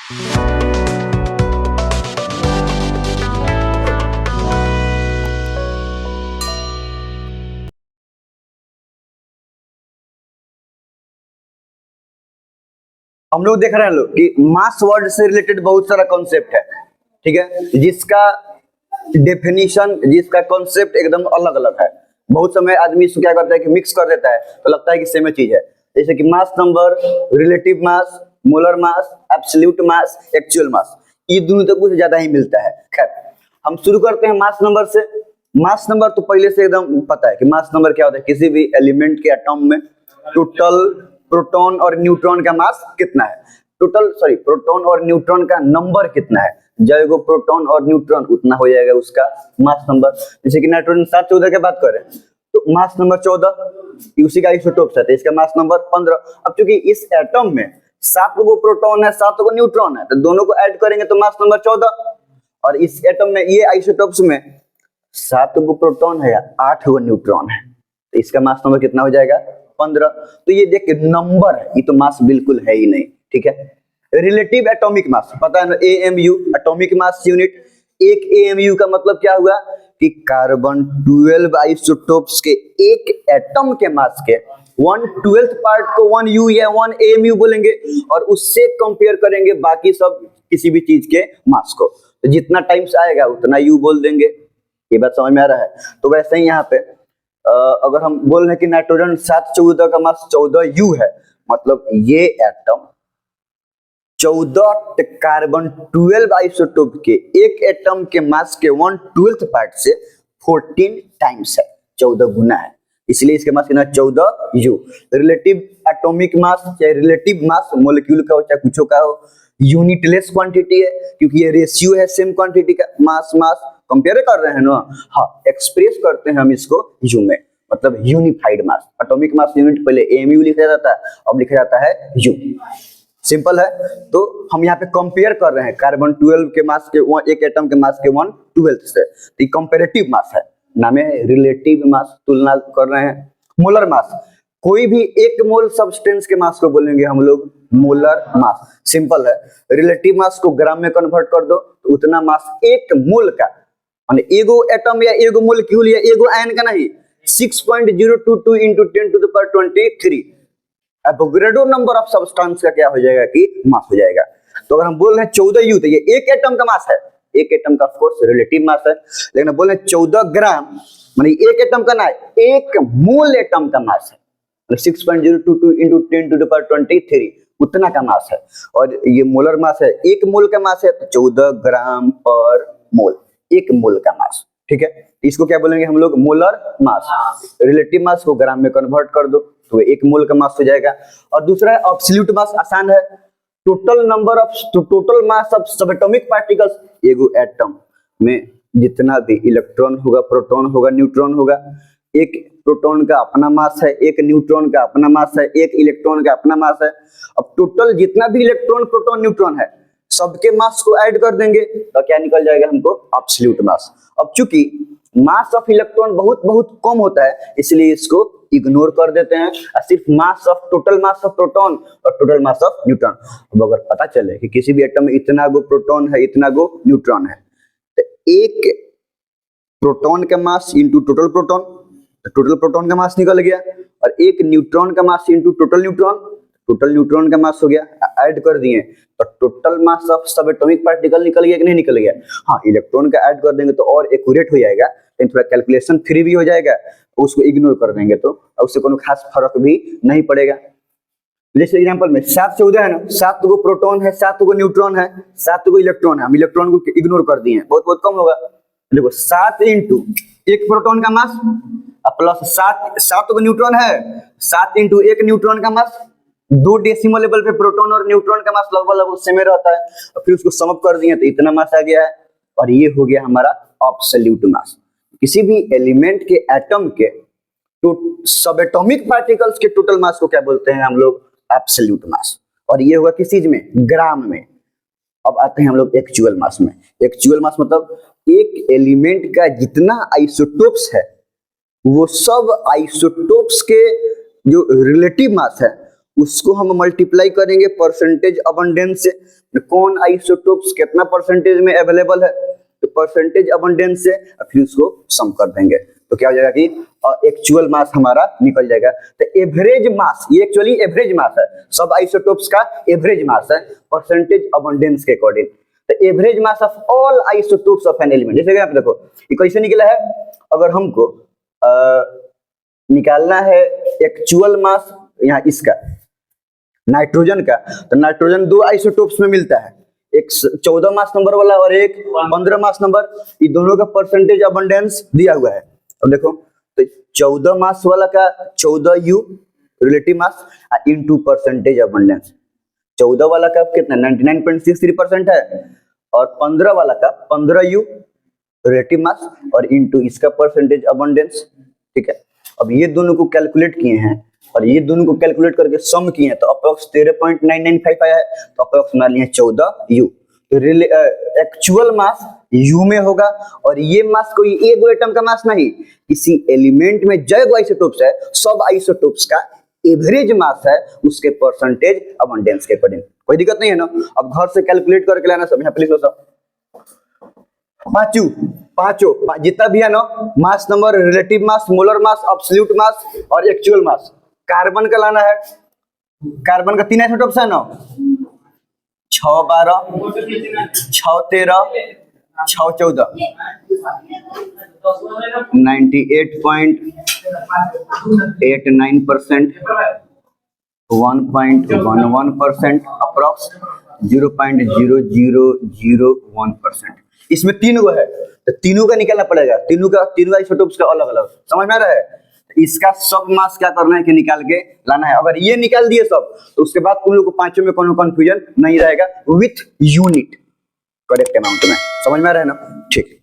हम लोग देख रहे हैं लोग कि मास वर्ड से रिलेटेड बहुत सारा कॉन्सेप्ट है, ठीक है, जिसका डेफिनेशन, जिसका कॉन्सेप्ट एकदम अलग अलग है। बहुत समय आदमी इसको क्या करता है कि मिक्स कर देता है, तो लगता है कि सेम चीज है। जैसे कि mass number, relative mass, molar mass, absolute मास, एक्चुअल मास, ये दोनों तो कुछ ज्यादा ही मिलता है। खैर, हम शुरू करते हैं मास नंबर से। मास नंबर तो पहले से एकदम पता है कि मास नंबर क्या होता है। किसी भी एलिमेंट के एटॉम में टोटल प्रोटॉन और न्यूट्रॉन का मास कितना है, प्रोटॉन और न्यूट्रॉन का नंबर कितना है, जब प्रोटॉन और न्यूट्रॉन उतना हो जाएगा उसका मास नंबर। जैसे कि नाइट्रोजन 714 की बात करें तो मास नंबर 14, उसी का आइसोटोप्स है, तो इसका मास नंबर 15। अब चूंकि इस एटम में 7 गो प्रोटॉन है, 7 गो न्यूट्रॉन है, तो दोनों को ऐड करेंगे तो मास नंबर 14। और इस एटम में, ये आइसोटोप्स में 7 गो प्रोटॉन है, 8 गो न्यूट्रॉन है, तो इसका मास नंबर कितना हो जाएगा, 15। तो ये देख नंबर है, ये तो मास बिल्कुल है ही नहीं, ठीक है। रिलेटिव एटॉमिक मास पता है ना, एएमयू, एटॉमिक मास यूनिट। एक एएमयू का मतलब क्या हुआ कि कार्बन 12 आइसोटोप्स के एक एटम के मास के 1/12 पार्ट को 1 यू या 1 एएमयू बोलेंगे, और उससे कंपेयर करेंगे बाकी सब किसी भी चीज के मास को, तो जितना टाइम्स आएगा उतना यू बोल देंगे। ये बात समझ में आ रहा है। तो वैसे ही यहाँ पे अगर हम बोल रहे हैं कि नाइट्रोजन 714 का मास 14 यू है, मतलब ये एटम 14 कार्बन 12 आइसोटोप के एक एटम के मास के 1/12 पार्ट से 14 टाइम्स है, 14 गुना है, इसलिए इसके मास कितना, 14 यू। रिलेटिव एटॉमिक मास चाहे रिलेटिव मास, मोलिक्यूल का हो चाहे कुछ का हो, यूनिटलेस क्वांटिटी है, क्योंकि ये रेशियो है सेम क्वांटिटी का। मास मास कंपेयर कर रहे हैं ना, हाँ, एक्सप्रेस करते हैं हम इसको यू में, मतलब यूनिफाइड मास। एटॉमिक मास यूनिट पहले एमयू लिखा जाता है, अब लिखा जाता है यू। सिंपल है। तो हम यहाँ पे कंपेयर कर रहे हैं कार्बन 12 के मास के एक एटम के मास के 1/12 से, तो कंपैरेटिव मास है, नाम है रिलेटिव मास, तुलना कर रहे हैं। मोलर मास, कोई भी एक मोल सब्सटेंस के मास को बोलेंगे हम लोग मोलर मास। सिंपल है, रिलेटिव मास को ग्राम में कन्वर्ट कर दो तो उतना मास एक मोल का, माने एगो एटम या एगो मोलिक्यूल या एगो आयन का नहीं, 6.022 into 10⁻23 Avogadro number of substance का क्या हो जाएगा कि मास हो जाएगा। तो अगर हम बोल रहे हैं 14 यू, तो ये एक एटम का मास है, एक एटम का ऑफ कोर्स रिलेटिव मास है, लेकिन बोल रहे हैं 14 ग्राम, माने एक एटम का ना, एक मोल एटम का मास है, 6.022 into 10⁻23 उतना का मास है। और ये मोलर मास है, एक मोल का मास है, तो 14 ग्राम पर मोल, एक मोल का मास, ठीक है। इसको क्या बोलेंगे हम लोग, मोलर मास। रिलेटिव मास को ग्राम में कन्वर्ट कर दो तो एक मोल का मास हो जाएगा। और दूसरा है एब्सोल्यूट मास, आसान है, total number of total mass of subatomic particles. एगो एटम में जितना भी इलेक्ट्रॉन होगा, प्रोटॉन होगा, न्यूट्रॉन होगा, एक प्रोटॉन का अपना मास है, एक न्यूट्रॉन का अपना मास है, एक इलेक्ट्रॉन का अपना मास है। अब टोटल जितना भी इलेक्ट्रॉन, प्रोटॉन, न्यूट्रॉन है, सबके मास को ऐड कर देंगे तो क्या निकल जाएगा हमको, एब्सोल्यूट मास। अब चूंकि मास ऑफ इलेक्ट्रॉन बहुत बहुत कम होता है, इसलिए इसको इग्नोर कर देते हैं, और सिर्फ mass of total mass of proton और टोटल मास ऑफ न्यूट्रॉन। अब अगर पता चले कि किसी भी एटम में इतना गो प्रोटॉन है, इतना गो न्यूट्रॉन है, तो एक प्रोटॉन का mass into total proton, total proton का मास निकल गया, और एक न्यूट्रॉन का mass into total neutron, total neutron का मास हो गया, ऐड कर दिए तो टोटल मास ऑफ सब एटॉमिक पार्टिकल निकल गया कि नहीं निकल गया। हाँ, इलेक्ट्रॉन का ऐड कर देंगे तो और एक्यूरेट हो जाएगा, लेकिन थोड़ा कैलकुलेशन फ्री भी हो जाएगा, उसको इग्नोर कर देंगे तो उससे कोई खास फर्क भी नहीं पड़ेगा। जैसे एग्जांपल में 714 है ना, 7 गो प्रोटॉन है, 7 गो न्यूट्रॉन है, 7 गो इलेक्ट्रॉन है, हम इलेक्ट्रॉन को इग्नोर कर दिए, बहुत बहुत कम होगा। देखो 7 इंटू एक प्रोटॉन का मास प्लस 7 गो न्यूट्रॉन है, 7 इंटू एक न्यूट्रॉन का मास, 2 डेसिमल लेवल पे प्रोटॉन और न्यूट्रॉन का मास लगभग सेम रहता है, और फिर उसको सम अप कर दिए तो इतना मास आ गया है, और ये हो गया हमारा एब्सोल्यूट मास। किसी भी एलिमेंट के एटम के तो सब एटॉमिक पार्टिकल्स के टोटल मास को क्या बोलते हैं हम लोग, एब्सोल्यूट मास। और ये होगा किस चीज में, ग्राम में। अब आते हैं हम लोग एक्चुअल मास में। एक्चुअल मास मतलब एक एलिमेंट का जितना आइसोटोप्स है, वो सब आइसोटोप्स के जो रिलेटिव मास है उसको हम मल्टीप्लाई करेंगे परसेंटेज अबंडेंस से, कौन आइसोटोप्स कितना परसेंटेज में अवेलेबल है, तो परसेंटेज अबंडेंस से फिर उसको सम कर देंगे, तो क्या हो जाएगा कि एक्चुअल मास हमारा निकल जाएगा। तो एवरेज मास, ये एक्चुअली एवरेज मास है, सब आइसोटोप्स का एवरेज मास है परसेंटेज अबंडेंस के अकॉर्डिंग। तो average mass of all isotopes of an element, जैसे आप देखो ये कैसे निकला है, अगर हमको निकालना है एक्चुअल मास यहाँ इसका नाइट्रोजन का, तो नाइट्रोजन दो आइसोटोप्स में मिलता है, एक 14 मास नंबर वाला और एक 15 मास नंबर, ये दोनों का परसेंटेज अबंडेंस दिया हुआ है। अब देखो तो 14 मास वाला का 14U relative mass into percentage abundance, 14 वाला का कितना 99.63% है और 15 वाला का 15U रिलेटिव मास और इनटू इसका परसेंटेज अबंडेंस, ठीक है। अब ये दोनों को कैलकुलेट किए हैं और ये दोनों को कैलकुलेट करके सम किए हैं तो अप्रोक्स 13.995 आया है, तो अप्रोक्स मान लिए 14U। एक्चुअल मास U में होगा और ये मास कोई एक एटम का मास नहीं, किसी एलिमेंट में जय आइसोटोप्स है, सब आइसोटोप्स का एवरेज मास है उसके परसेंटेज अबंडेंस के अकॉर्डिंग, कोई दिक्कत नहीं है ना। अब घर से कैलकुलेट करके लाना सब, यहाँ पे लिखो सब पांचों जितना भी है ना, mass number, relative mass, molar mass, absolute मास और एक्चुअल मास। कार्बन का लाना है, कार्बन का 3 आइसोटोप्स है ना, 6 12 6 13 6 14 98.89%, 1.11% अप्रॉक्स 0.0001%। इसमें तीनों है तो तीनों का निकालना पड़ेगा, तीनों आइसोटोप्स का अलग अलग, समझ में आ रहा है। इसका सब मास क्या करना है कि निकाल के लाना है, अगर ये निकाल दिए सब तो उसके बाद तुम लोग को पांचों में कोनो कंफ्यूजन नहीं रहेगा, विथ यूनिट करेक्ट अमाउंट में, समझ में आ रहा है ना, ठीक।